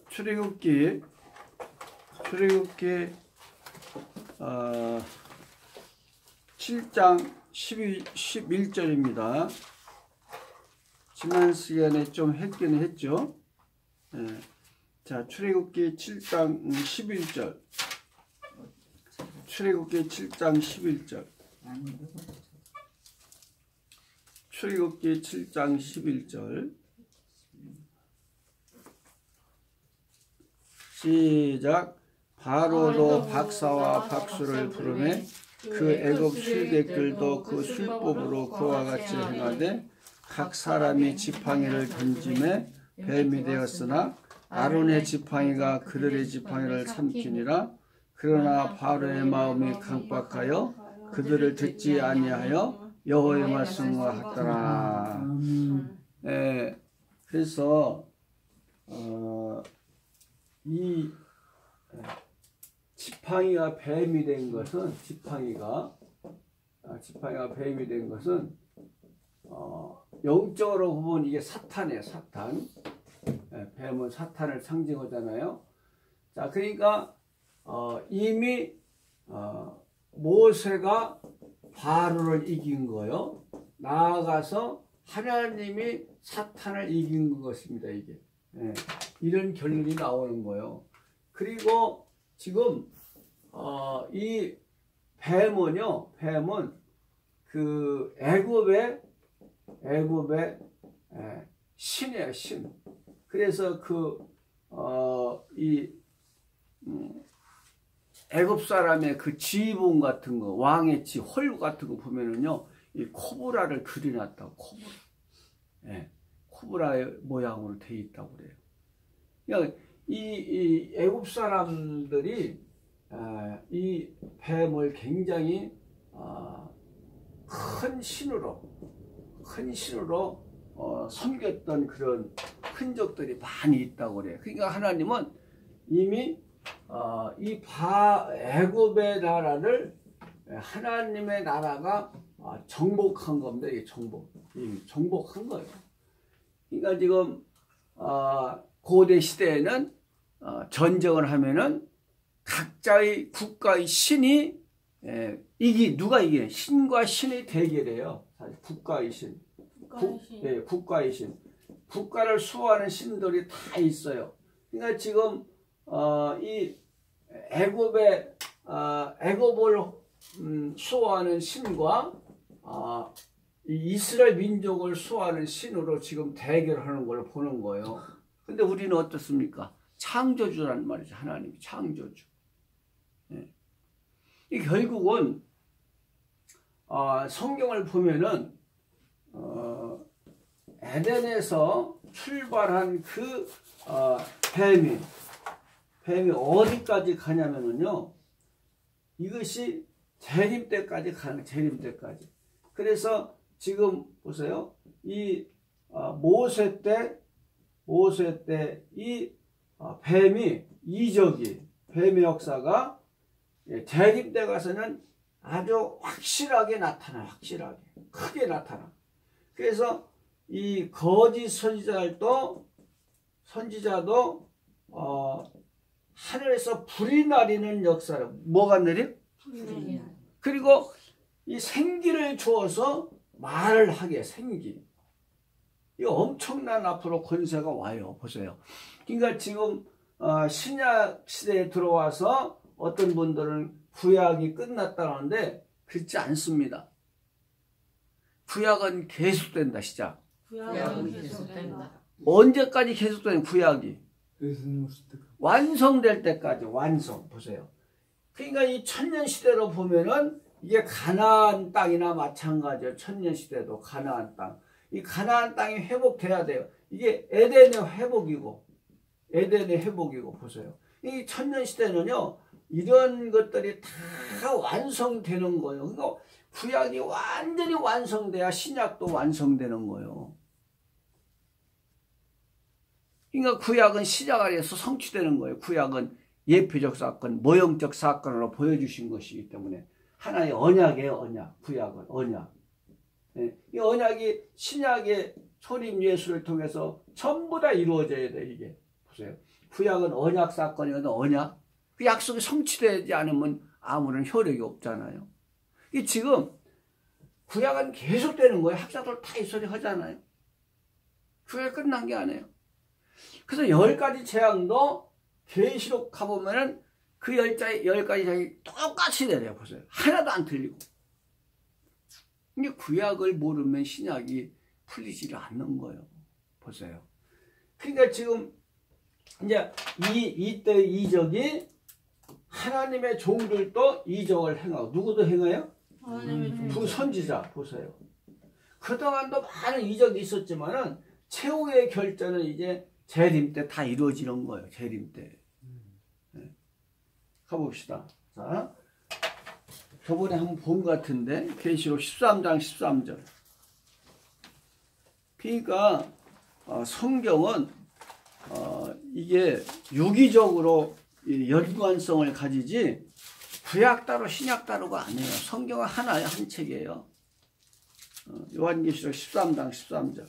출애굽기 7장 11절입니다. 지난 시간에 좀 했긴 했죠. 자, 출애굽기 7장 11절. 출애굽기 7장 11절. 출애굽기 7장 11절. 시작. 바로도 박사와 박수를 부르매 그 애굽 술객들도 그 술법으로 그와 같이 행하되 각 사람이 지팡이를 던짐에 뱀이 되었으나 아론의 지팡이가 그들의 지팡이를 삼키니라. 그러나 바로의 마음이 강박하여 그들을 듣지 아니하여 여호와의 말씀과 같더라. 그래서 이 지팡이가 뱀이 된 것은 지팡이가 뱀이 된 것은 영적으로 보면 이게 사탄이에요. 사탄. 뱀은 사탄을 상징하잖아요. 자, 그러니까 이미 모세가 바로를 이긴 거요. 나아가서 하나님이 사탄을 이긴 것입니다. 이게 이런 결론이 나오는 거예요. 그리고 지금 이 뱀은요, 뱀은 그 애굽의 신이에요, 신. 그래서 이 애굽 사람의 그 지붕 같은 거, 왕의 홀 같은 거 보면은요, 이 코브라를 그려놨다고, 코브라. 코브라의 모양으로 돼 있다고 그래요. 그러니까 이 애굽 사람들이 이 뱀을 굉장히 큰 신으로 섬겼던 그런 흔적들이 많이 있다고 그래요. 그러니까 하나님은 이미 이 애굽의 나라를 하나님의 나라가 정복한 겁니다. 이게 정복한 거예요. 그러니까 지금 고대 시대에는 전쟁을 하면은 각자의 국가의 신이 누가 이기냐? 신과 신의 대결이에요. 국가의 신. 국가의 신. 국가를 수호하는 신들이 다 있어요. 그러니까 지금 이 애굽을 수호하는 신과 이 이스라엘 민족을 수호하는 신으로 지금 대결하는 걸 보는 거예요. 근데 우리는 어떻습니까? 창조주란 말이죠. 하나님이 창조주. 이 결국은 성경을 보면은 에덴에서 출발한 그 뱀이 어디까지 가냐면은요, 이것이 재림 때까지 가는, 재림 때까지. 그래서 지금 보세요. 이 모세 때 이 뱀의 역사가 재림 때 가서는 아주 확실하게 나타나, 크게 나타나. 그래서 이 거짓 선지자도 하늘에서 불이 내리는 역사를, 뭐가 내려? 그리고 이 생기를 주어서 말을 하게, 생기. 이 엄청난 앞으로 권세가 와요. 보세요. 그러니까 지금 신약 시대에 들어와서 어떤 분들은 구약이 끝났다는데 그렇지 않습니다. 구약은 계속된다. 시작. 구약은 계속된다. 언제까지 계속되는 구약이? 완성될 때까지. 완성. 보세요. 그러니까 이 천년시대로 보면은 이게 가나안 땅이나 마찬가지예요. 천년시대도 가나안 땅. 이 가나안 땅이 회복돼야 돼요. 이게 에덴의 회복이고 보세요. 이 천년시대는요, 이런 것들이 다 완성되는 거예요. 그러니까 구약이 완전히 완성돼야 신약도 완성되는 거예요. 그러니까 구약은 시작 아래에서 성취되는 거예요. 구약은 예표적 사건, 모형적 사건으로 보여주신 것이기 때문에 하나의 언약이에요. 언약. 구약은 언약. 이 언약이 신약의 초림 예수를 통해서 전부 다 이루어져야 돼. 이게 보세요. 구약은 언약 사건이거든. 언약. 그 약속이 성취되지 않으면 아무런 효력이 없잖아요. 이 지금 구약은 계속되는 거예요. 학자들 다 이 소리 하잖아요. 구약이 끝난 게 아니에요. 그래서 10가지 재앙도 계시록 가보면은 그 10가지 재앙이 똑같이 내려요. 보세요. 하나도 안 틀리고. 이게 구약을 모르면 신약이 풀리지를 않는 거예요. 보세요. 그러니까 지금 이제 이때 이적이 하나님의 종들도 이적을 행하고 누구도 행해요? 두 선지자 보세요. 그동안도 많은 이적이 있었지만은 최후의 결전은 이제 재림 때 다 이루어지는 거예요. 재림 때. 네. 가봅시다. 자, 저번에 한번 본 것 같은데 계시록 13장 13절. 그러니까 성경은 이게 유기적으로 연관성을 가지지 구약 따로 신약 따로가 아니에요. 성경은 하나의 한 책이에요. 요한계시록 13장 13절.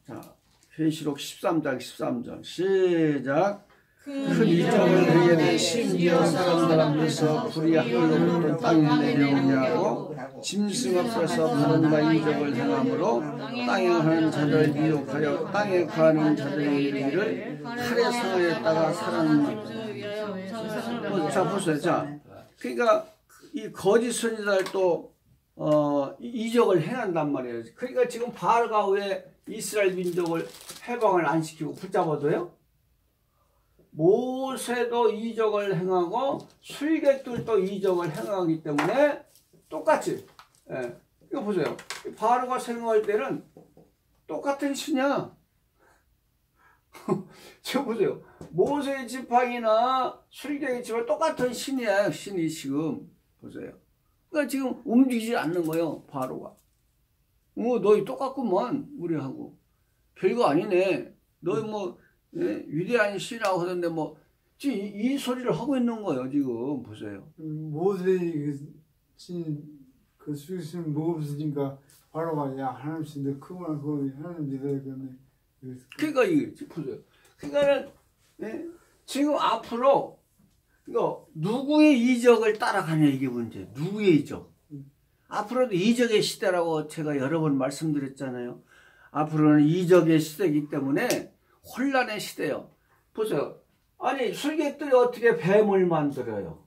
자, 계시록 13장 13절 시작. 큰 이적을 행하되 심지어 사람들 앞에서 불이 하늘로부터 땅에 내려오냐고 짐승 앞에서 바른바 이적을 행함으로 땅에 가는 자들 미혹하여 땅에 가는 자들의 이르기를 칼에 상하였다가 살아난. 자 보세요. 자, 그러니까 이 거짓 선지자들도 이적을 행한단 말이에요. 그러니까 지금 바알가 왜 이스라엘 민족을 해방을 안 시키고 붙잡아둬요? 모세도 이적을 행하고 술객들도 이적을 행하기 때문에 똑같이. 예. 이거 보세요. 바알가 생각할 때는 똑같은 신이야. 지금 보세요. 모세의 지팡이나 술객의 지팡이 똑같은 신이에요. 신이 지금 보세요. 그러니까 지금 움직이지 않는 거예요. 바알가. 너희 똑같구만 우리하고. 별거 아니네. 너희 뭐 위대한 신이라고 하던데 뭐 지금 이 소리를 하고 있는 거예요. 지금 보세요. 모세의 그 수신 뭐 없으니까 바로가 야 하나님 신데 그거나 그거 하나님 믿어야겠네. 그러니까 이게 보세요. 그러니까는 지금 앞으로 이거 누구의 이적을 따라가냐 이게 문제. 누구의 이적? 앞으로도 이적의 시대라고 제가 여러 번 말씀드렸잖아요. 앞으로는 이적의 시대이기 때문에 혼란의 시대요. 보세요. 아니 술객들이 어떻게 뱀을 만들어요?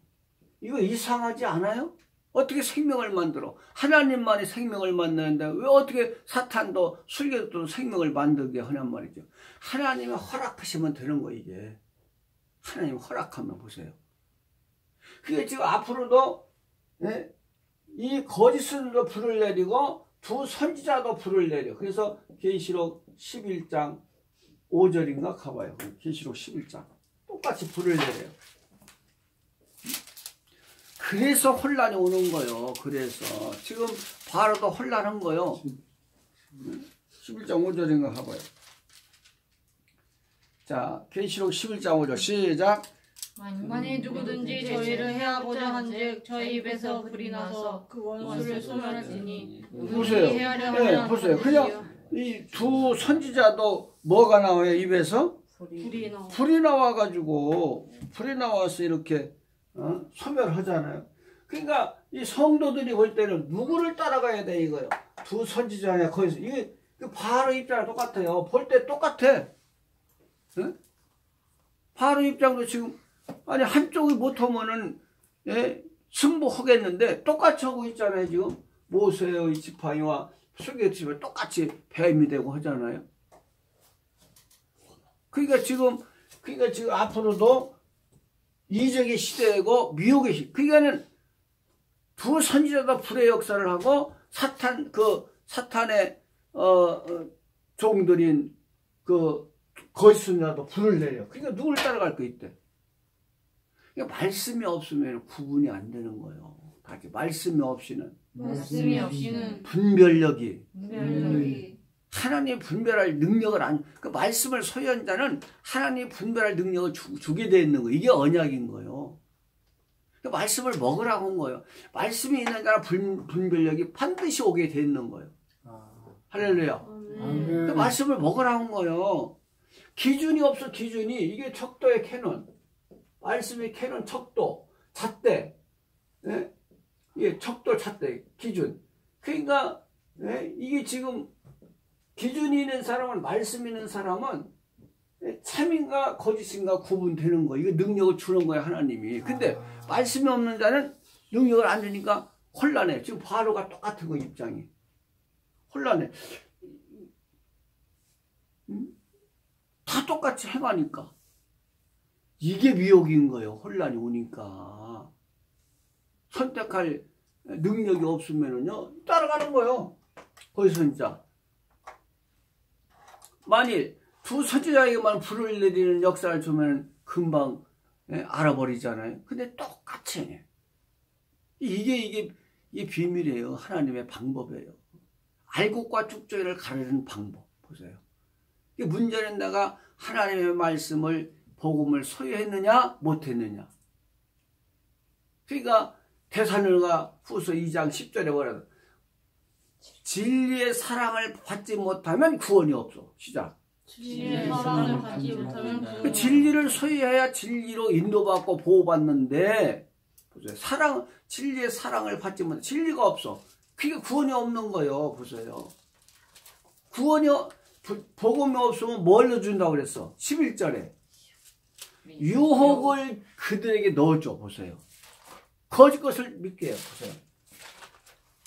이거 이상하지 않아요? 어떻게 생명을 만들어? 하나님만이 생명을 만드는데 왜 어떻게 사탄도 술객도 생명을 만들게 하냔 말이죠. 하나님이 허락하시면 되는 거 이게. 하나님 허락하면 보세요. 그게 지금 앞으로도 이 거짓선도 불을 내리고 두 선지자도 불을 내려. 그래서 계시록 11장 5절인가 가봐요. 계시록 11장 똑같이 불을 내려요. 그래서 혼란이 오는 거예요. 그래서 지금 바로도 혼란한 거예요. 11장 5절인가 가봐요. 자, 계시록 11장 5절 시작. 만일 누구든지 저희를 해하고자 한즉 저희 입에서 불이 나서 그 원수를 소멸하지니 보세요. 네, 보세요. 그냥 이 두 선지자도 뭐가 나와요? 입에서 불이 나와가지고 불이 나와서 이렇게 소멸하잖아요. 그러니까 이 성도들이 볼 때는 누구를 따라가야 돼 이거요? 두 선지자냐 거기서 이게 바로 입장이 똑같아요. 볼 때 똑같아. 응? 바로 입장도 지금 아니 한쪽이 못하면은 승부하겠는데 똑같이 하고 있잖아요. 지금 모세의 지팡이와 술객의 지팡이 똑같이 뱀이 되고 하잖아요. 그러니까 지금 앞으로도 이적의 시대고 미혹의 시대. 그러니까는 두 선지자도 불의 역사를 하고 사탄의 종들인 그 거짓선지자도 불을 내려. 그러니까 누굴 따라갈 거 있대. 그러니까 말씀이 없으면 구분이 안 되는 거예요. 말씀이 없이는 분별력이 하나님 분별할 능력을 그 말씀을 소유한 자는 하나님 분별할 능력을 주게 되어 있는 거예요. 이게 언약인 거예요. 그러니까 말씀을 먹으라고 한 거예요. 말씀이 있는 자는 분별력이 반드시 오게 되어 있는 거예요. 할렐루야. 그 말씀을 먹으라는 거예요. 기준이 없어, 기준이. 이게 척도의 캐논. 말씀의 캐논, 척도, 잣대. 예? 예, 척도, 잣대, 기준. 그러니까, 예? 이게 지금 기준이 있는 사람은, 말씀 있는 사람은 참인가 거짓인가 구분되는 거. 이거 능력을 주는 거야, 하나님이. 근데 말씀이 없는 자는 능력을 안 주니까 혼란해. 지금 바로가 똑같은 거, 입장이. 혼란해. 다 똑같이 행하니까. 이게 미혹인 거예요. 혼란이 오니까. 선택할 능력이 없으면은요, 따라가는 거예요. 거기서 진짜. 만일 두 선지자에게만 불을 내리는 역사를 주면 금방 알아버리잖아요. 근데 똑같이 해. 이게 비밀이에요. 하나님의 방법이에요. 알곡과 쭉정이를 가르는 방법. 보세요. 문제는 내가 하나님의 말씀을, 복음을 소유했느냐 못했느냐. 그러니까 데살로니가 후서 2장 10절에 뭐라고, 진리의 사랑을 받지 못하면 구원이 없어. 시작. 진리의 사랑을 받지 못하면 구원이 없어. 진리를 소유해야 진리로 인도받고 보호받는데, 보세요. 진리의 사랑을 받지 못하면 진리가 없어. 그게 구원이 없는 거예요. 보세요. 복음이 없으면 뭘 넣어준다고 그랬어? 11절에. 유혹을 그들에게 넣어줘. 보세요. 거짓 것을 믿게 해요. 보세요.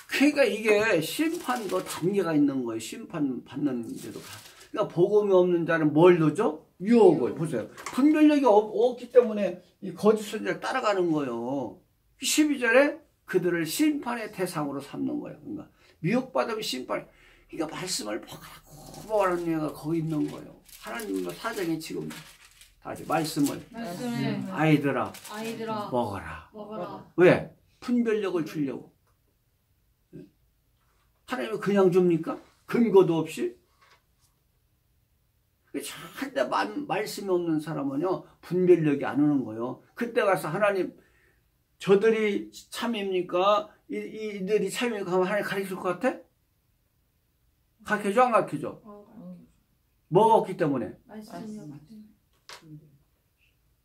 그러니까 이게 심판도 단계가 있는 거예요. 심판 받는데도. 그러니까 복음이 없는 자는 뭘 넣어줘? 유혹을. 보세요. 분별력이 없기 때문에 이 거짓 선지자를 따라가는 거예요. 12절에 그들을 심판의 대상으로 삼는 거예요. 그러니까 미혹받으면 심판. 그러니까 말씀을 먹으라는 얘기가 거기 있는 거예요. 하나님의 사정이 지금 다시 말씀을 아이들아 먹어라. 왜? 분별력을 주려고. 하나님이 그냥 줍니까? 근거도 없이? 절대 말씀이 없는 사람은요, 분별력이 안 오는 거예요. 그때 가서 하나님, 저들이 참입니까? 이들이 참입니까? 하면 하나님 가르칠 것 같아? 가르쳐줘, 안 가르쳐줘? 뭐가 없기 때문에?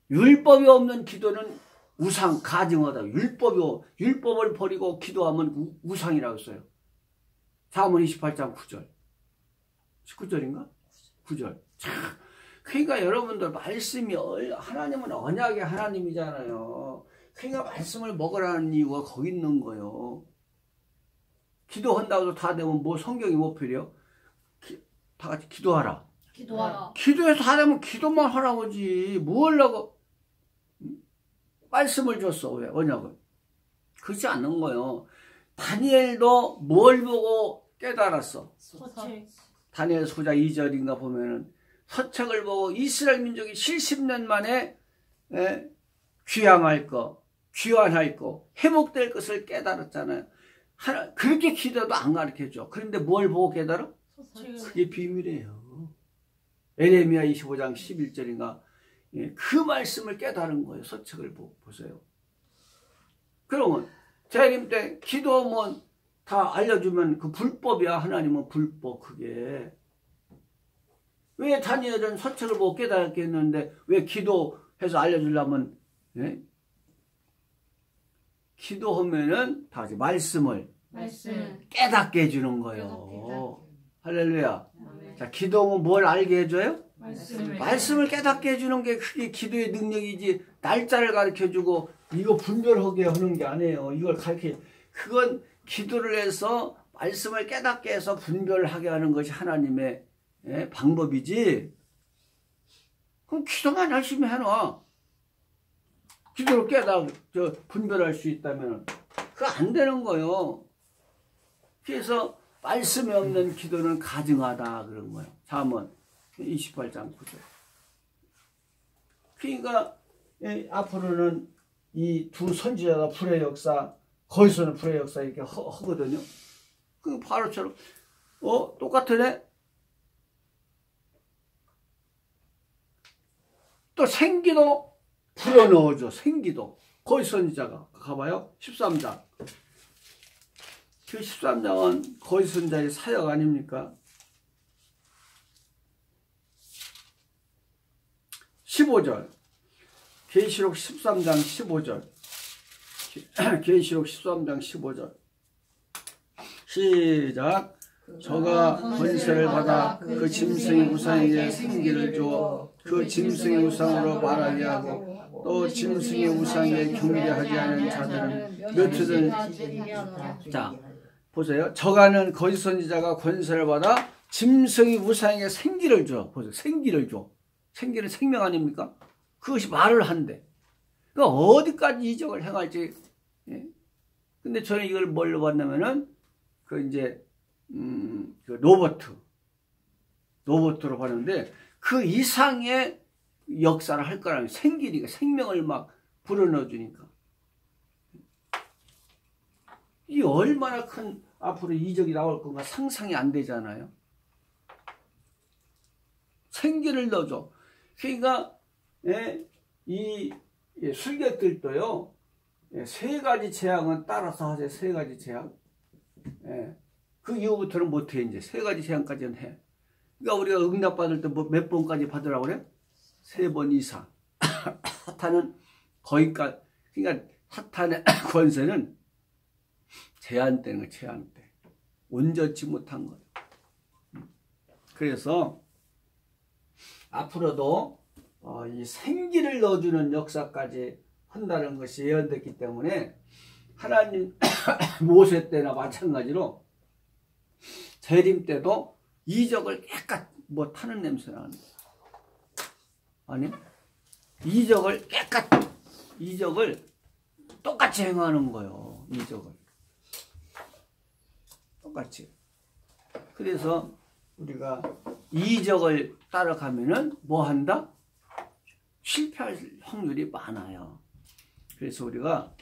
율법이 없는 기도는 우상, 가증하다. 율법을 버리고 기도하면 우상이라고 했어요. 사무엘 28장 9절. 19절인가? 9절. 그러니까 여러분들 말씀이, 하나님은 언약의 하나님이잖아요. 그러니까 말씀을 먹으라는 이유가 거기 있는 거예요. 기도한다고 해도 다 되면 뭐 성경이 뭐 필요해요? 다 같이 기도하라. 기도해서 다 되면 기도만 하라고지. 뭐 하려고 말씀을 줬어. 왜? 언약을. 그렇지 않는 거예요. 다니엘도 뭘 보고 깨달았어? 다니엘 소장 2절인가 보면은 서책을 보고 이스라엘 민족이 70년 만에 귀환할 거, 회복될 것을 깨달았잖아요. 그렇게 기도도 안 가르쳐줘. 그런데 뭘 보고 깨달아? 그게 비밀이에요. 에레미야 25장 11절인가 그 말씀을 깨달은 거예요. 서책을 보세요. 그러면 재림 때 기도하면 다 알려주면 그 불법이야. 하나님은 불법. 그게 왜 다니엘은 서책을 보고 깨달았겠는데 왜 기도해서 알려주려면 기도하면은 다 같이 말씀을 깨닫게 해주는 거예요. 할렐루야. 자, 기도하면 뭘 알게 해줘요? 말씀을 깨닫게 해주는 게 그게 기도의 능력이지. 날짜를 가르쳐주고 이거 분별하게 하는 게 아니에요. 이걸 그건 기도를 해서 말씀을 깨닫게 해서 분별하게 하는 것이 하나님의 방법이지. 그럼 기도만 열심히 해놔. 기도로 분별할 수 있다면 그거 안 되는 거예요. 그래서 말씀이 없는 기도는 가증하다 그런 거예요. 잠언 28장 9절. 그러니까 앞으로는 이 두 선지자가 불의 역사, 거기서는 불의 역사 이렇게 하거든요. 그 바로처럼 똑같으네. 또 생기도 불어넣어줘. 생기도. 거기 선지자가 가봐요. 13장. 그 13장은 거기 선지자의 사역 아닙니까? 15절. 계시록 13장 15절. 계시록 13장 15절. 시작. 저가 권세를 받아 그 짐승의 우상에게 생기를 주어 그 짐승의 우상으로 말하게 하고 또 짐승의 우상에 경배하지 않은 자들은 몇 주든. 자 보세요. 저가는 거짓 선지자가 권세를 받아 짐승의 우상에게 생기를 줘. 보세요. 생기를 줘. 생기는 생명 아닙니까? 그것이 말을 한대. 그러니까 어디까지 이적을 행할지. 예? 근데 저는 이걸 뭘로 봤냐면은 그 이제 그 로버트로 봤는데 그 이상의 역사를 할 거라는 생기니까 생명을 막 불어넣어 주니까 이 얼마나 큰 앞으로 이적이 나올 건가 상상이 안 되잖아요. 생기를 넣어줘. 그러니까 이 술객들도요. 세 가지 재앙은 따라서 하세요. 세 가지 재앙. 그 이후부터는 못해. 이제 세 가지 재앙까지는 해. 그러니까 우리가 응답받을 때 뭐 몇 번까지 받으라고 그래? 3번 이상. 사탄은 거기까지. 그러니까 사탄의 권세는 제한되는 거예요. 제한돼. 온전치 못한 거예요. 그래서 앞으로도 이 생기를 넣어주는 역사까지 한다는 것이 예언됐기 때문에 하나님 모세 때나 마찬가지로 재림 때도 이적을 깨끗 뭐 타는 냄새 나는 거야. 아니 이적을 똑같이 행하는 거예요. 이적을 똑같이. 그래서 우리가 이적을 따라가면은 뭐 한다? 실패할 확률이 많아요. 그래서 우리가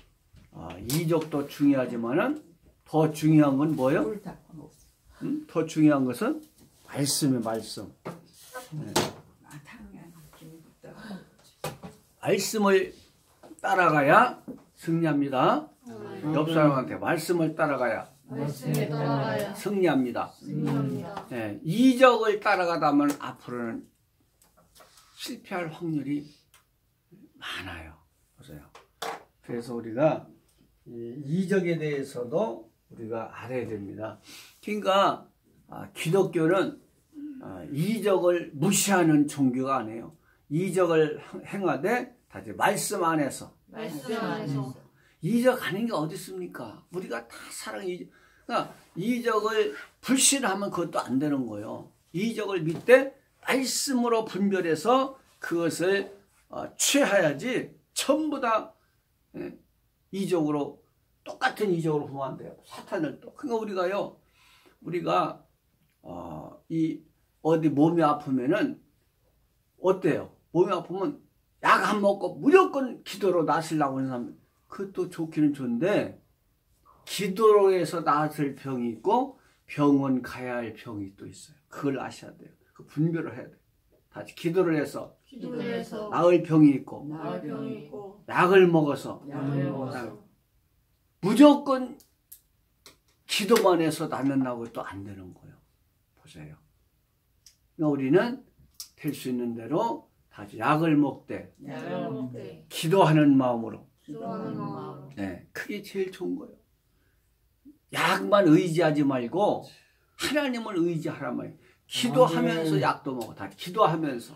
이적도 중요하지만은 더 중요한 건 뭐예요? 더 중요한 것은 말씀이에요. 말씀. 네. 말씀을 따라가야 승리합니다. 옆 사람한테 말씀을 따라가야 승리합니다. 네. 이적을 따라가다면 앞으로는 실패할 확률이 많아요. 보세요. 그래서 우리가 이적에 대해서도 우리가 알아야 됩니다. 그러니까 기독교는 이적을 무시하는 종교가 아니에요. 이적을 행하되 다시 말씀 안에서. 이적하는 게 어디 있습니까? 우리가 다 사랑이. 그러니까 이적을 불신하면 그것도 안 되는 거예요. 이적을 믿되 말씀으로 분별해서 그것을 취해야지 전부 다 이적으로 똑같은 이적으로 보면 안 돼요. 사탄을 또. 그러니까 우리가 이 어디 몸이 아프면은 어때요? 몸이 아프면 약 안 먹고 무조건 기도로 낫으려고 하는 사람, 그것도 좋기는 좋은데 기도로 해서 낫을 병이 있고 병원 가야 할 병이 또 있어요. 그걸 아셔야 돼요. 그 분별을 해야 돼요. 다시 기도를 해서 나을 병이 있고 약을 먹어서 무조건 기도만 해서 낫는다고 또 안 되는 거예요. 보세요. 우리는 될 수 있는 대로 다시 약을 먹되 기도하는 마음으로. 네, 그게 제일 좋은 거예요. 약만 의지하지 말고 하나님을 의지하란 말이에요. 기도하면서 약도 먹어. 다 기도하면서.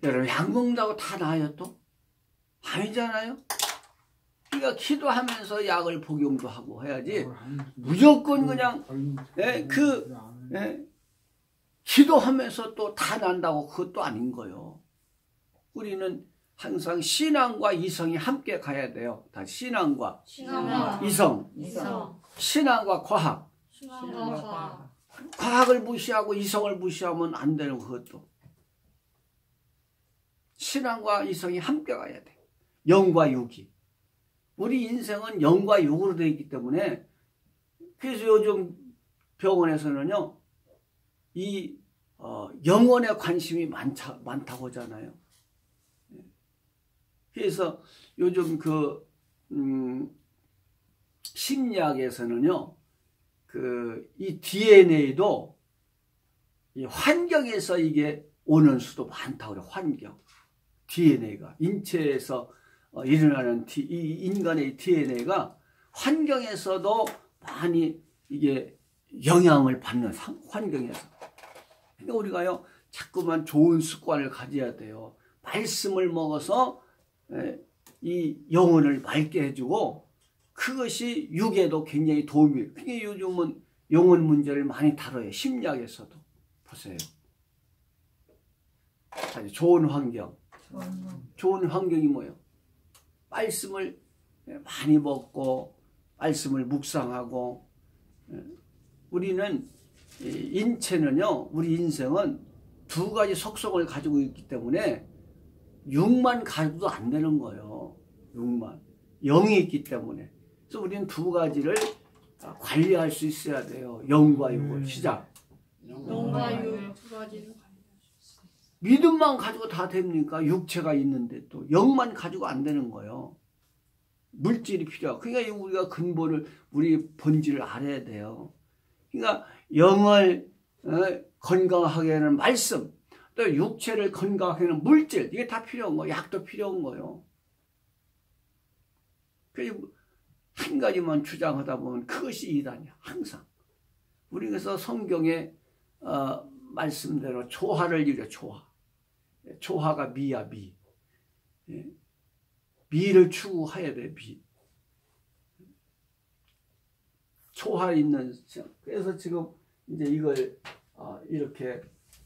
여러분 약 먹는다고 다 나아요 또? 아니잖아요. 그러니까 기도하면서 약을 복용도 하고 해야지 무조건 그냥 기도하면서 또 다 난다고 그것도 아닌 거예요. 우리는 항상 신앙과 이성이 함께 가야 돼요. 다 신앙과 이성. 신앙과 과학. 과학을 무시하고 이성을 무시하면 안 되는 그것도. 신앙과 이성이 함께 가야 돼. 영과 육이. 우리 인생은 영과 육으로 되어 있기 때문에 그래서 요즘 병원에서는요. 이 영혼에 관심이 많다고 하잖아요. 그래서 요즘 심리학에서는요. 이 DNA도 이 환경에서 이게 오는 수도 많다고 그래. 환경, DNA가 인체에서 일어나는 이 인간의 DNA가 환경에서도 많이 이게 영향을 받는 환경에서. 그러니까 우리가요 자꾸만 좋은 습관을 가져야 돼요. 말씀을 먹어서 이 영혼을 맑게 해주고 그것이 육에도 굉장히 도움이 돼요. 그게 요즘은 영혼 문제를 많이 다뤄요. 심리학에서도. 보세요. 좋은 환경. 좋은 환경이 뭐예요? 말씀을 많이 먹고 말씀을 묵상하고. 우리는 인체는요, 우리 인생은 두 가지 속성을 가지고 있기 때문에 육만 가지고도 안 되는 거예요. 육만. 영이 있기 때문에. 그래서 우리는 두 가지를 관리할 수 있어야 돼요. 영과 육을. 시작. 영과 육 두 가지를. 믿음만 가지고 다 됩니까? 육체가 있는데 또 영만 가지고 안 되는 거예요. 물질이 필요하고. 그러니까 우리가 근본을, 우리 본질을 알아야 돼요. 그러니까 영을 건강하게 하는 말씀, 또 육체를 건강하게 하는 물질, 이게 다 필요한 거예요. 약도 필요한 거예요. 그리고 한 가지만 주장하다 보면 그것이 이단이야. 항상. 우리 그래서 성경의 말씀대로 조화를 이루어. 조화. 조화가 미야, 미. 미를 추구해야 돼, 미. 조화 있는. 그래서 지금 이제 이걸 이렇게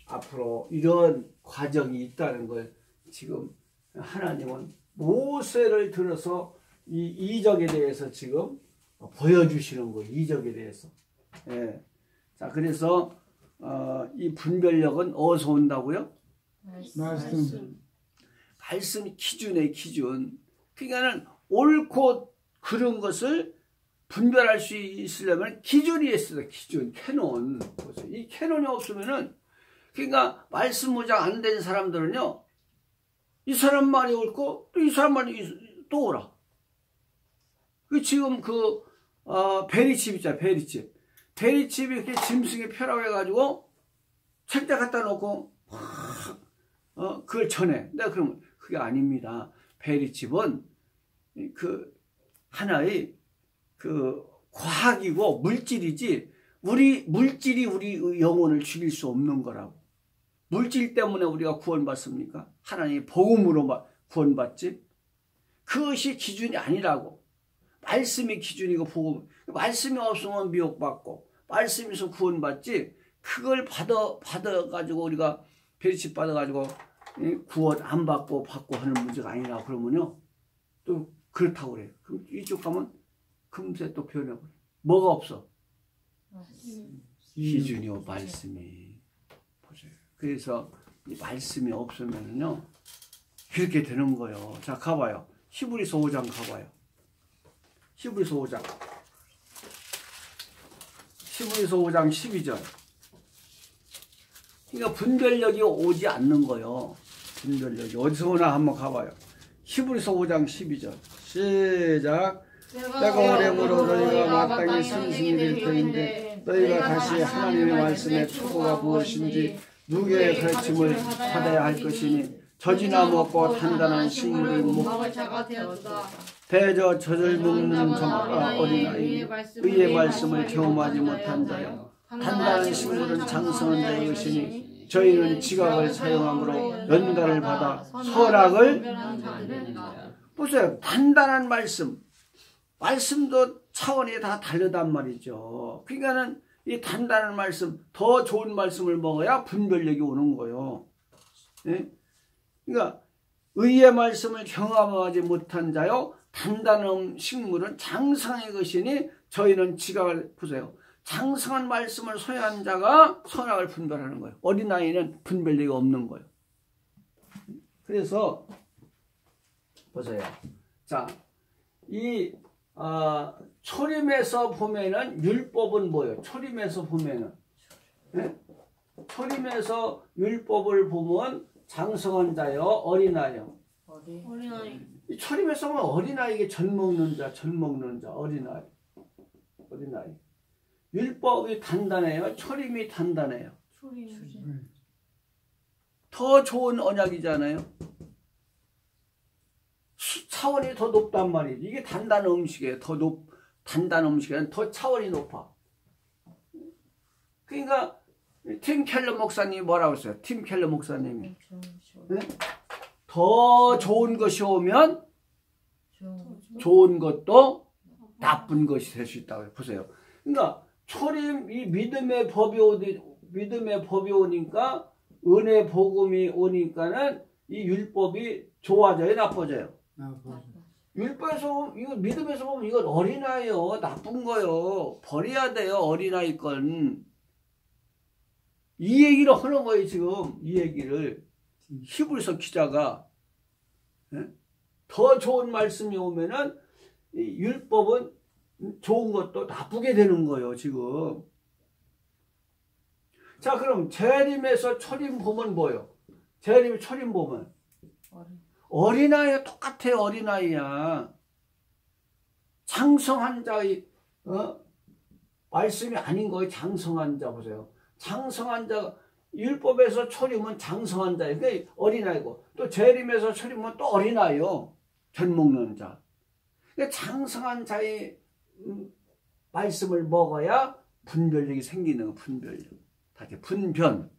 앞으로 이런 과정이 있다는 걸 지금 하나님은 모세를 들어서 이 이적에 대해서 지금 보여주시는 거예요. 이적에 대해서. 예. 자, 그래서 이 분별력은 어디서 온다고요? 말씀 기준의 기준. 그러니까는 옳고 그른 것을 분별할 수 있으려면 기준이 있어요. 기준, 캐논. 이 캐논이 없으면은, 그러니까 말씀 무장 안 된 사람들은요, 이 사람 말이 옳고 또 이 사람 말이 또 옳아. 지금 베리칩 있잖아. 베리칩. 베리칩이 이렇게 짐승에 펴라고 해가지고 책자 갖다 놓고 그걸 전해. 내가 그러면 그게 아닙니다. 베리칩은 하나의 과학이고 물질이지, 물질이 우리 영혼을 죽일 수 없는 거라고. 물질 때문에 우리가 구원받습니까? 하나님의 복음으로 구원받지? 그것이 기준이 아니라고. 말씀이 기준이고 복음. 말씀이 없으면 미혹받고, 말씀이 있어서 구원받지, 그걸 받아가지고 우리가 베리칩 받아가지고 구원 안 받고 하는 문제가 아니라 그러면요. 또 그렇다고 그래요. 그럼 이쪽 가면 금세 또 변해버려. 뭐가 없어? 기준이요, 말씀이. 보세요. 그래서 이 말씀이 없으면요, 그렇게 되는 거예요. 자, 가봐요. 히브리서 5장 가봐요. 히브리서 5장. 히브리서 5장 12절. 그러니까 분별력이 오지 않는 거예요. 분별력이. 어디서 오나 한번 가봐요. 히브리서 5장 12절. 시작. 때가 오래므로 너희가 마땅히 승승이 될 터인데 너희가 다시 하나님의 말씀의 초보가 무엇인지 누구의 가르침을 받아야 할 것이니 젖이나 먹고 단단한 식물을 먹고 대저 젖을 먹는 어린아이 의의 말씀을 경험하지 못한 자여 단단한 식물은 장성한 자의 것이니 저희는 지각을 사용함으로 연가를 받아 설악을. 보세요. 단단한 말씀도 차원이 다 다르단 말이죠. 그러니까는 이 단단한 말씀, 더 좋은 말씀을 먹어야 분별력이 오는 거예요. 예? 그러니까 의의 말씀을 경험하지 못한 자요 단단한 식물은 장성의 것이니 저희는 지각을. 보세요. 장성한 말씀을 소유한 자가 선악을 분별하는 거예요. 어린아이는 분별력이 없는 거예요. 그래서 보세요. 자, 이 초림에서 보면은 율법은 뭐예요? 초림에서 보면은, 네? 초림에서 율법을 보면 장성한 자요, 어린아이요. 어린아이. 초림에서 보면 어린아이에게 젖 먹는 자, 어린아이. 율법이 단단해요. 초림이 단단해요. 더 좋은 언약이잖아요. 차원이 더 높단 말이지. 이게 단단한 음식이에요. 단단한 음식이 더 차원이 높아. 그러니까 팀 켈러 목사님이 뭐라고 했어요? 팀 켈러 목사님이 네? 더 좋은 것이 오면 좋은 것도 나쁜 것이 될 수 있다고 보세요. 그러니까 초림 이 믿음의 법이 오니까 은혜 복음이 오니까는 이 율법이 좋아져요, 나빠져요? 율법에서 이거 믿음에서 보면 이건 어린아이요, 나쁜 거요, 버려야 돼요, 어린아이 건. 이 얘기를 하는 거예요, 지금. 이 얘기를 히브리서 기자가 더 좋은 말씀이 오면은 이 율법은 좋은 것도 나쁘게 되는 거예요, 지금. 자, 그럼 재림에서 초림 보면 뭐예요? 재림의 초림 보면 어린아이야, 똑같아요, 어린아이야. 장성한 자의 말씀이 아닌 거예요. 장성한 자 보세요. 장성한 자, 율법에서 초림은 장성한 자예요. 그러니까 어린아이고, 또 재림에서 초림은 또 어린아이요. 젖 먹는 자. 그러니까 장성한 자의 말씀을 먹어야 분별력이 생기는 거, 분별력. 다시 분변.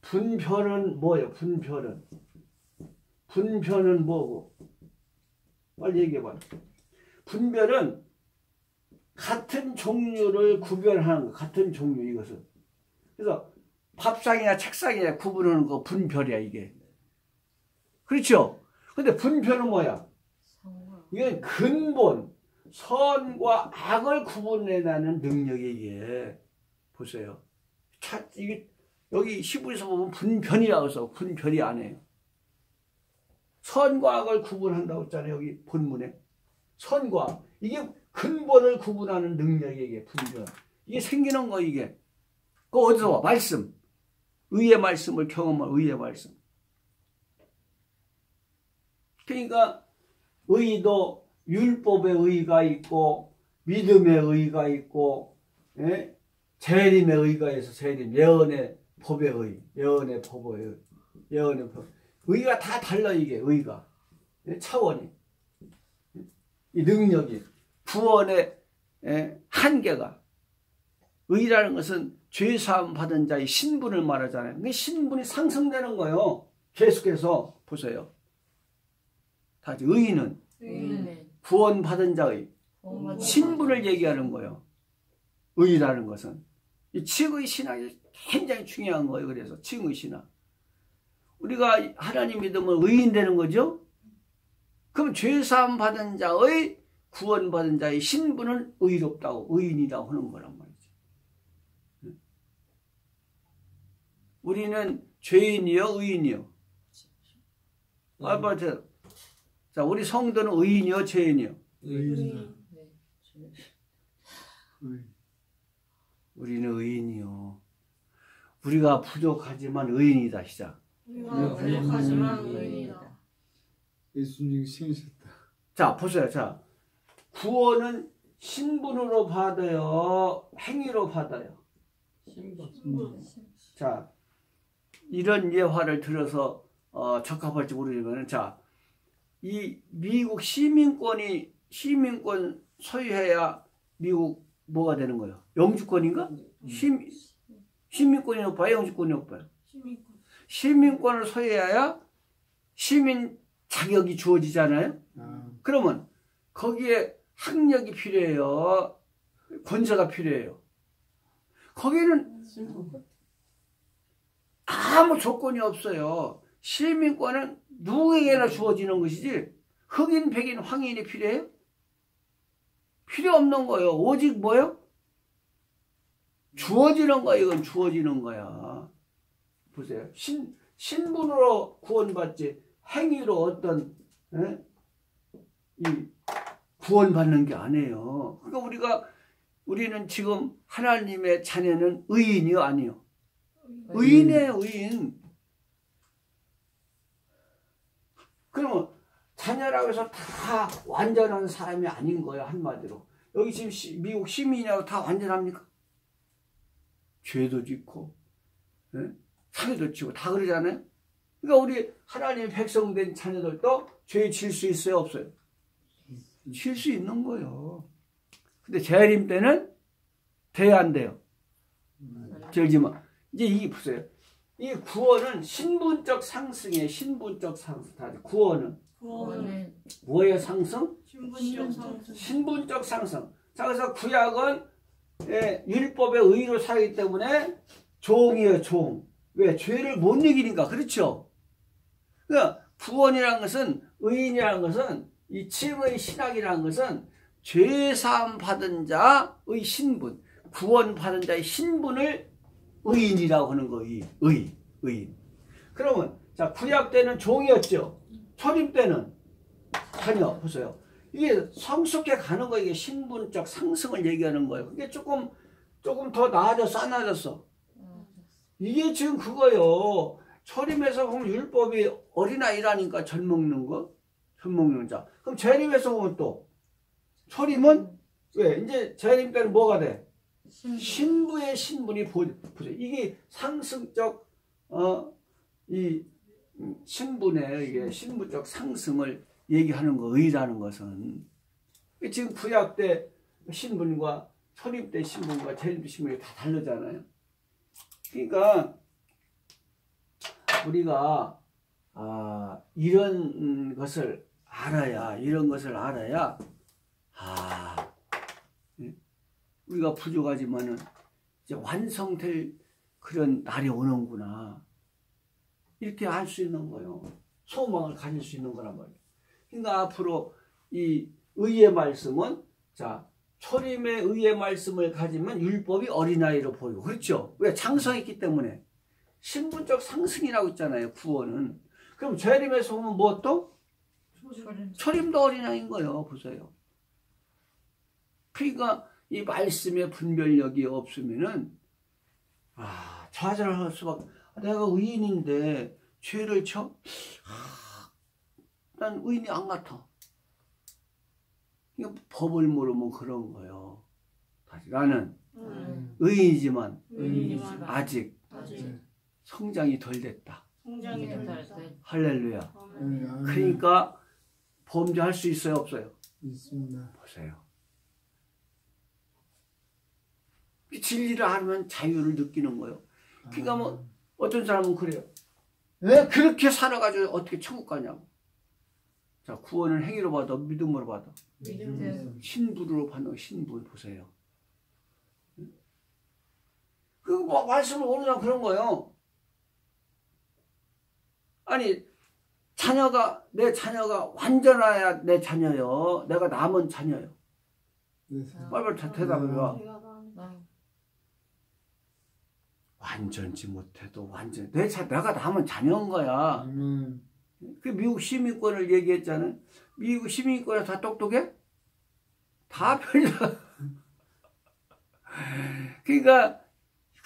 분별은 뭐예요? 분별은 뭐고? 빨리 얘기해봐. 분별은 같은 종류를 구별하는 거, 같은 종류, 이것은. 그래서 밥상이나 책상이나 구분하는 거 분별이야, 이게. 그렇죠? 근데 분별은 뭐야? 이건 근본, 선과 악을 구분해내는 능력이 이게. 보세요. 이게 여기 히브리서 보면 분변이라고 써. 분별이 아니에요. 선과 악을 구분한다고 했잖아요. 여기 본문에. 선과 이게 근본을 구분하는 능력이 이게 분별. 이게 생기는 거 이게. 그 어디서 와? 말씀. 의의 말씀을 경험한 의의 말씀. 그러니까 의도 율법의 의가 있고 믿음의 의가 있고 예? 재림의 의가 있어. 재림. 예언의 법의 의. 예언의 법의 의. 예언의 법. 의가 다 달라 이게 의가. 차원이. 이 능력이. 구원의 한계가. 의라는 것은 죄사함 받은 자의 신분을 말하잖아요. 그 신분이 상승되는 거예요. 계속해서 보세요. 다시 의는 구원 받은 자의 신분을 얘기하는 거예요. 의라는 것은 이 칭의 신학이 굉장히 중요한 거예요. 그래서 칭의 신학. 우리가 하나님 믿으면 의인 되는 거죠. 그럼 죄사함 받은 자의 구원 받은 자의 신분은 의롭다고 의인이라고 하는 거란 말이죠. 우리는 죄인이요, 의인이요. 자, 우리 성도는 의인이요, 죄인이요. 우리는 의인이요. 우리가 부족하지만 의인이다. 시작. 우리가 부족하지만 의인이다. 예수님이 생기셨다. 자, 보세요. 자, 구원은 신분으로 받아요, 행위로 받아요. 자, 이런 예화를 들어서 적합할지 모르지만, 자, 이 미국 시민권 소유해야 미국 뭐가 되는 거예요? 영주권인가? 시민권이 높아요? 영주권이 높아요? 시민권을 소유해야 시민 자격이 주어지잖아요? 그러면 거기에 학력이 필요해요? 권세가 필요해요? 거기는 아무 조건이 없어요. 시민권은 누구에게나 주어지는 것이지 흑인, 백인, 황인이 필요해요? 필요 없는 거예요. 오직 뭐예요? 주어지는 거야. 이건 주어지는 거야. 보세요. 신분으로 구원받지 행위로 어떤 이 구원받는 게 아니에요. 그러니까 우리는 지금 하나님의 자녀는 의인이요, 아니요? 의인이에요, 의인. 그러면 자녀라고 해서 다 완전한 사람이 아닌 거예요, 한마디로. 여기 지금 미국 시민이라고 다 완전합니까? 죄도 짓고, 사기도 치고 다 그러잖아요. 그러니까 우리 하나님의 백성된 자녀들도 죄 질 수 있어요, 없어요? 질 수 있는 거예요. 근데 재림 때는 돼야 안 돼요. 들지만 이제 이 보세요. 이 구원은 신분적 상승이에요. 신분적 상승. 구원은 뭐예요? 상승? 신분적 상승. 신분적 상승. 자, 그래서 구약은 율법의 의로 살기 때문에 종이에요, 종. 왜? 죄를 못 이기니까. 그렇죠? 그러니까 구원이라는 것은, 의인이라는 것은, 이 칭의 신학이라는 것은 죄사함 받은 자의 신분, 구원 받은 자의 신분을 의인이라고 하는 거예요. 의인. 그러면 자, 구약 때는 종이었죠. 초림 때는 자녀. 보세요. 이게 성숙해 가는 거, 이게 신분적 상승을 얘기하는 거예요. 그게 조금 더 나아졌어, 안 나아졌어? 이게 지금 그거예요. 초림에서 보면 율법이 어린아이라니까 젖 먹는 거, 젖 먹는 자. 그럼 재림에서 보면 또 초림은 왜? 이제 재림 때는 뭐가 돼? 신부의 신분이 보죠. 이게 상승적 이 신분의 이게 신분적 상승을 얘기하는 거, 의라는 것은 지금 구약 때 신분과 초림 때 신분과 재림 때 신분이 다 다르잖아요. 그러니까 우리가 이런 것을 알아야 우리가 부족하지만은 이제 완성될 그런 날이 오는구나, 이렇게 알 수 있는 거예요. 소망을 가질 수 있는 거란 말이에요. 그러니까 앞으로 이 의의 말씀은, 자, 초림의 의의 말씀을 가지면 율법이 어린아이로 보이고, 그렇죠? 왜? 장성했기 때문에. 신분적 상승이라고 있잖아요, 구원은. 그럼 재림에서 보면 뭐 또? 초림도 어린아이인 거예요. 보세요. 그러니까 이 말씀의 분별력이 없으면은 좌절할 수밖에. 내가 의인인데 죄를 쳐? 난 의인이 안 같아. 이거 법을 모르면 그런 거예요. 다시 나는 의인이지만 아직 성장이 덜 됐다. 성장이 덜 됐다. 할렐루야. 그러니까 범죄할 수 있어요, 없어요? 있습니다. 보세요. 진리를 알면 자유를 느끼는 거예요. 그러니까 뭐 어떤 사람은 그래요. 왜 그렇게 살아가지고 어떻게 천국 가냐고. 자, 구원은 행위로 받아, 믿음으로 받아. 신분으로 받는 신분. 보세요. 그 뭐 말씀을 모르냐 그런 거예요. 아니, 내 자녀가 완전해야 내 자녀요. 내가 남은 자녀요. 빨리빨리 대답을 봐. 완전치 못해도 완전. 내가 남은 자녀인 거야. 그 미국 시민권을 얘기했잖아요. 미국 시민권이 다 똑똑해? 다 별로. 그러니까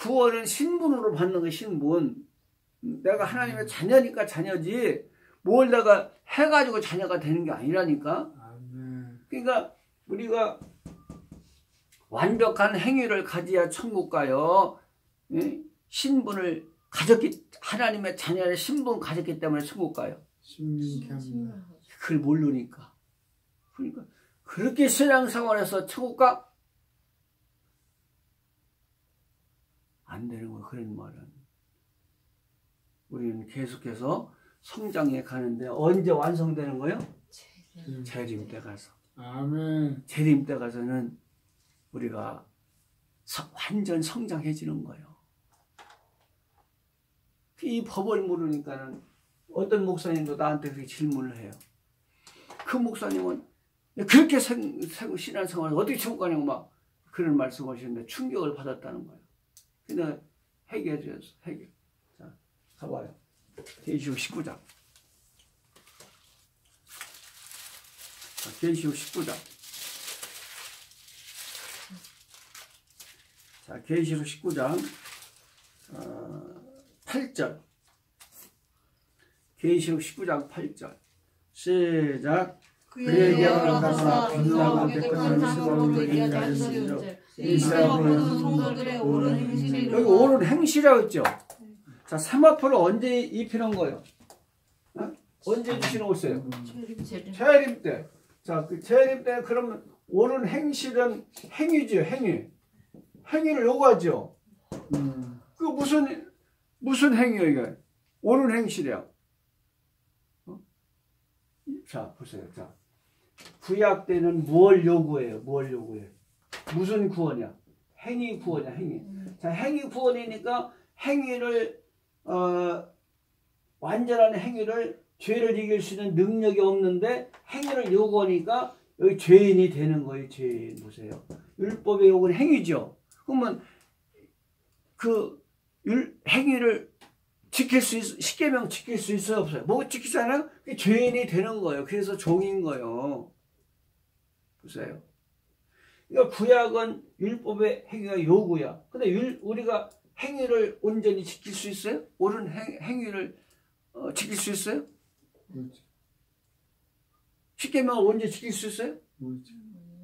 구원은 신분으로 받는 거, 신분. 내가 하나님의 자녀니까 자녀지, 뭘 내가 해가지고 자녀가 되는 게 아니라니까. 그러니까 우리가 완벽한 행위를 가져야 천국 가요. 신분을 가졌기, 하나님의 자녀의 신분 가졌기 때문에 천국 가요. 그걸 모르니까. 그러니까 그렇게 신앙생활에서 천국 가? 안 되는 거야, 그런 말은. 우리는 계속해서 성장해 가는데 언제 완성되는 거예요? 재림 때 가서. 아멘. 재림 때 가서는 우리가 완전 성장해지는 거예요. 이 법을 모르니까는 어떤 목사님도 나한테 그렇게 질문을 해요. 그 목사님은 그렇게 신앙생활을 어떻게 천국 가냐고 막 그런 말씀을 하시는데 충격을 받았다는 거예요. 근데 해결해 주셨어. 해결. 자, 가봐요. 계시록 19장. 자, 계시록 19장. 자, 계시록 19장 8절. 계시록 19장 8절. 시작. 그에게 허락하사 빛나고 깨끗한 상으로 얘기하게 하시는즉 이스라엘 성도들의 옳은 행실이 여기 옳은 행실이라고 했죠. 자, 세마포를 언제 입히는 거예요? 어? 언제 주시는 옷이에요? 재림 때. 자, 그 재림 때 그러면 옳은 행실은 행위죠, 행위. 행위를 요구하죠. 그 무슨 행위예요, 이게? 옳은 행실이야. 어? 자, 보세요. 자, 구약 때는 뭘 요구해요? 뭘 요구해요? 무슨 구원이야? 행위 구원이야, 행위. 자, 행위 구원이니까 행위를 완전한 행위를 죄를 이길 수 있는 능력이 없는데 행위를 요구하니까 여기 죄인이 되는 거예요. 죄인 보세요. 율법의 요구는 행위죠. 그러면 그 행위를 지킬 수 십계명 지킬 수 있어요, 없어요? 뭐 지키잖아요. 죄인이 되는 거예요. 그래서 종인 거예요. 보세요. 그러니까 구약은 율법의 행위가 요구야. 근데 우리가 행위를 온전히 지킬 수 있어요? 옳은 행위를 지킬 수 있어요? 십계명을 언제 지킬 수 있어요?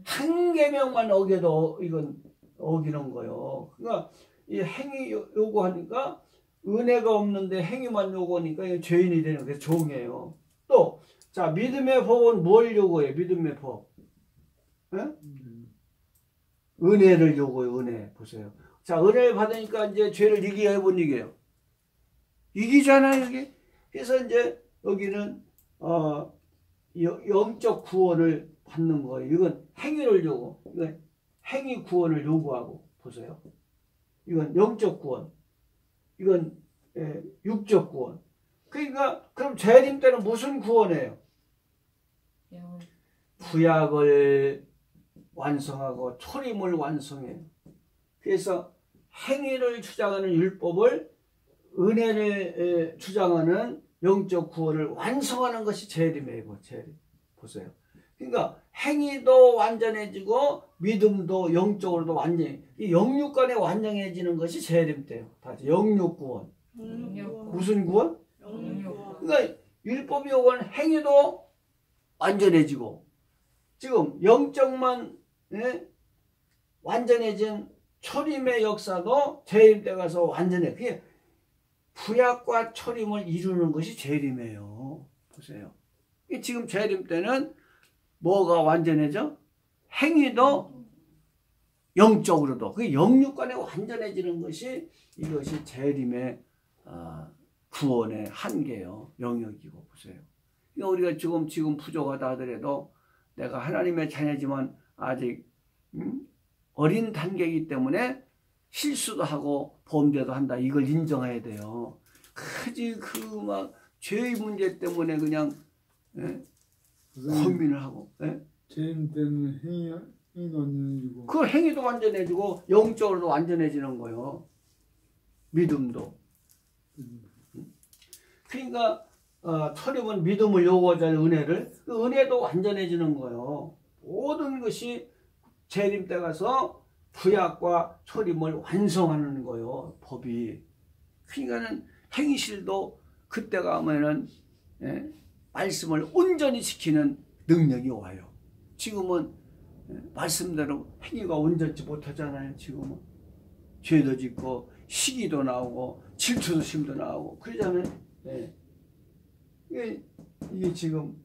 한 계명만 어겨도 이건 어기는 거예요. 그러니까 이 행위 요구하니까 은혜가 없는데 행위만 요구하니까 이거 죄인이 되는 게 종이에요. 또, 자, 믿음의 법은 뭘 요구해요? 믿음의 법. 네? 은혜를 요구해요. 은혜. 보세요. 자, 은혜를 받으니까 이제 죄를 이겨야 못 이겨요. 이기잖아요, 여기. 그래서 이제 여기는 영적 구원을 받는 거예요. 이건 행위를 요구. 이건 행위 구원을 요구하고 보세요. 이건 영적 구원. 이건 육적 구원. 그러니까 그럼 재림 때는 무슨 구원이에요? 구약을 완성하고 초림을 완성해요. 그래서 행위를 주장하는 율법을 은혜를 주장하는 영적 구원을 완성하는 것이 재림이에요. 재림. 보세요. 그러니까 행위도 완전해지고 믿음도 영적으로도 완전히 이 영육간에 완전해지는 것이 재림 때예요. 다시 영육 구원. 무슨 구원? 그러니까 율법이 오건 행위도 완전해지고 지금 영적만 완전해진 초림의 역사도 재림 때 가서 완전해. 그게 구약과 초림을 이루는 것이 재림이에요. 보세요. 지금 재림 때는 뭐가 완전해져? 행위도 영적으로도. 그 영육간에 완전해지는 것이 이것이 재림의 구원의 한계요. 영역이고 보세요. 우리가 지금 부족하다 하더라도 내가 하나님의 자녀지만 아직 어린 단계이기 때문에 실수도 하고 범죄도 한다. 이걸 인정해야 돼요. 그지 막 죄의 문제 때문에 그냥 고민을 하고. 재림 때는 행위도 완전해지고. 그 행위도 완전해지고 영적으로도 완전해지는 거예요. 믿음도. 그러니까 초림은 믿음을 요구하자는 은혜를 그 은혜도 완전해지는 거예요. 모든 것이 재림 때 가서 구약과 초림을 완성하는 거예요. 법이. 그러니까는 행실도 그때 가면은 말씀을 온전히 지키는 능력이 와요. 지금은 말씀대로 행위가 온전치 못하잖아요. 지금은 죄도 짓고 시기도 나오고 질투도 심도 나오고 그러잖아요. 이게 지금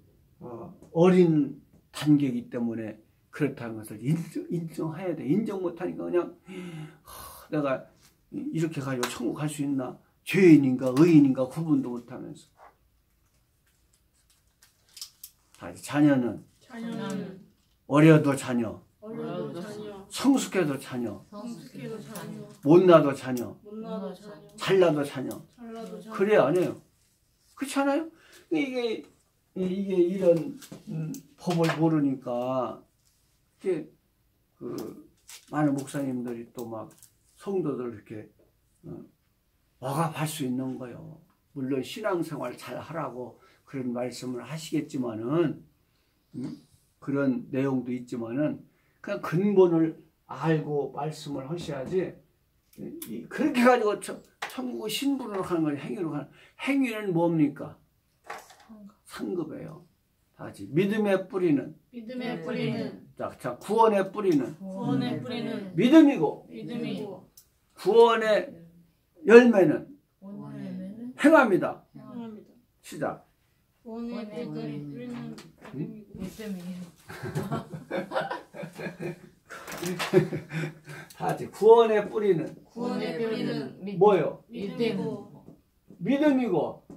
어린 단계이기 때문에 그렇다는 것을 인정해야 돼. 인정 못하니까 그냥 내가 이렇게 가지고 천국 갈 수 있나? 죄인인가 의인인가 구분도 못하면서. 자녀는 어려도 자녀, 성숙해도 자녀, 못나도 자녀, 잘나도 자녀. 그래 안 해요? 그렇지 않아요? 이게 이런 법을 모르니까 이게 많은 목사님들이 또 막 성도들 이렇게 억압할 수 있는 거예요. 물론 신앙생활 잘 하라고 그런 말씀을 하시겠지만은 그런 내용도 있지만은 그냥 근본을 알고 말씀을 하셔야지. 그렇게 가지고 천국 신분으로 가는 건 행위로 가는. 행위는 뭡니까? 상급이에요. 다시 믿음의 뿌리는 자 구원의 뿌리는 믿음이고 구원의 열매는 행합니다. 행합니다. 시작. 구원의 뿌리는 믿음이에요. 다 같이 구원의 뿌리는 구원의 뿌리는 뭐예요? 믿음이고 믿음이고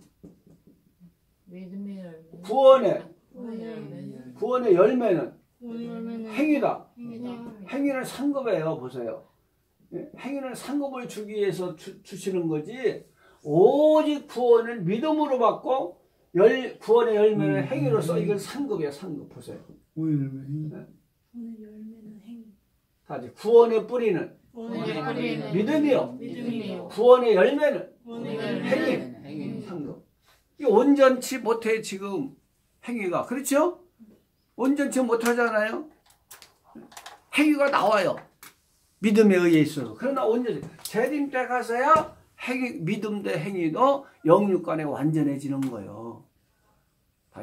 믿음이에요. 구원의 구원의 열매는 구원의 열매는 행위다. 행위다. 행위는 상급이에요. 보세요. 행위는 상급을 주기 위해서 주시는 거지. 오직 구원은 믿음으로 받고 구원의 열매는 행위로서 이건 상급이에요. 상급. 보세요. 오일은 구원의 열매는 행위. 다시 구원의 뿌리는 구원의 뿌리는 믿음이요. 믿음이요. 구원의 열매는 구원의 행위. 열매는 상급. 이 온전치 못해 지금 행위가. 그렇죠? 온전치 못하잖아요. 행위가 나와요. 믿음에 의해 있어서. 그러나 온전히 재림 때 가서야 믿음 대 행위도 영육간에 완전해지는 거예요.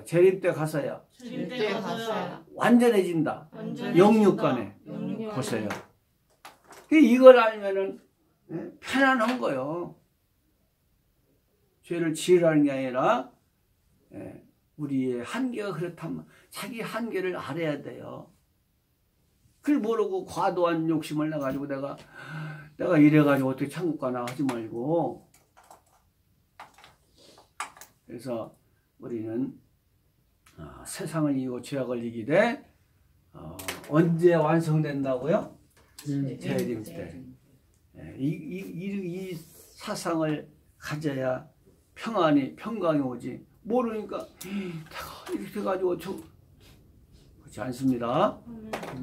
재림 때 가서야 절대 가서야 완전해진다. 완전해진다. 영육간에. 영육간에. 보세요. 이걸 알면은 편안한 거요. 죄를 지으라는 게 아니라 우리의 한계가 그렇다면 자기 한계를 알아야 돼요. 그걸 모르고 과도한 욕심을 내가지고 내가 이래가지고 어떻게 천국 가나 하지 말고. 그래서 우리는 세상을 이기고 죄악을 이기되 언제 완성된다고요? 재림 때. 이 사상을 가져야 평강이 오지. 모르니까 내가 이렇게 해가지고 그렇지 않습니다.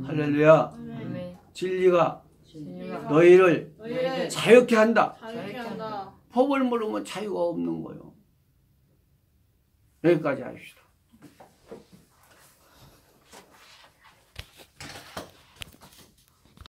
할렐루야. 아멘. 진리가 진리가 너희를 너희를 자유케 한다. 자유케 한다. 법을 모르면 자유가 없는 거요. 여기까지 합시다.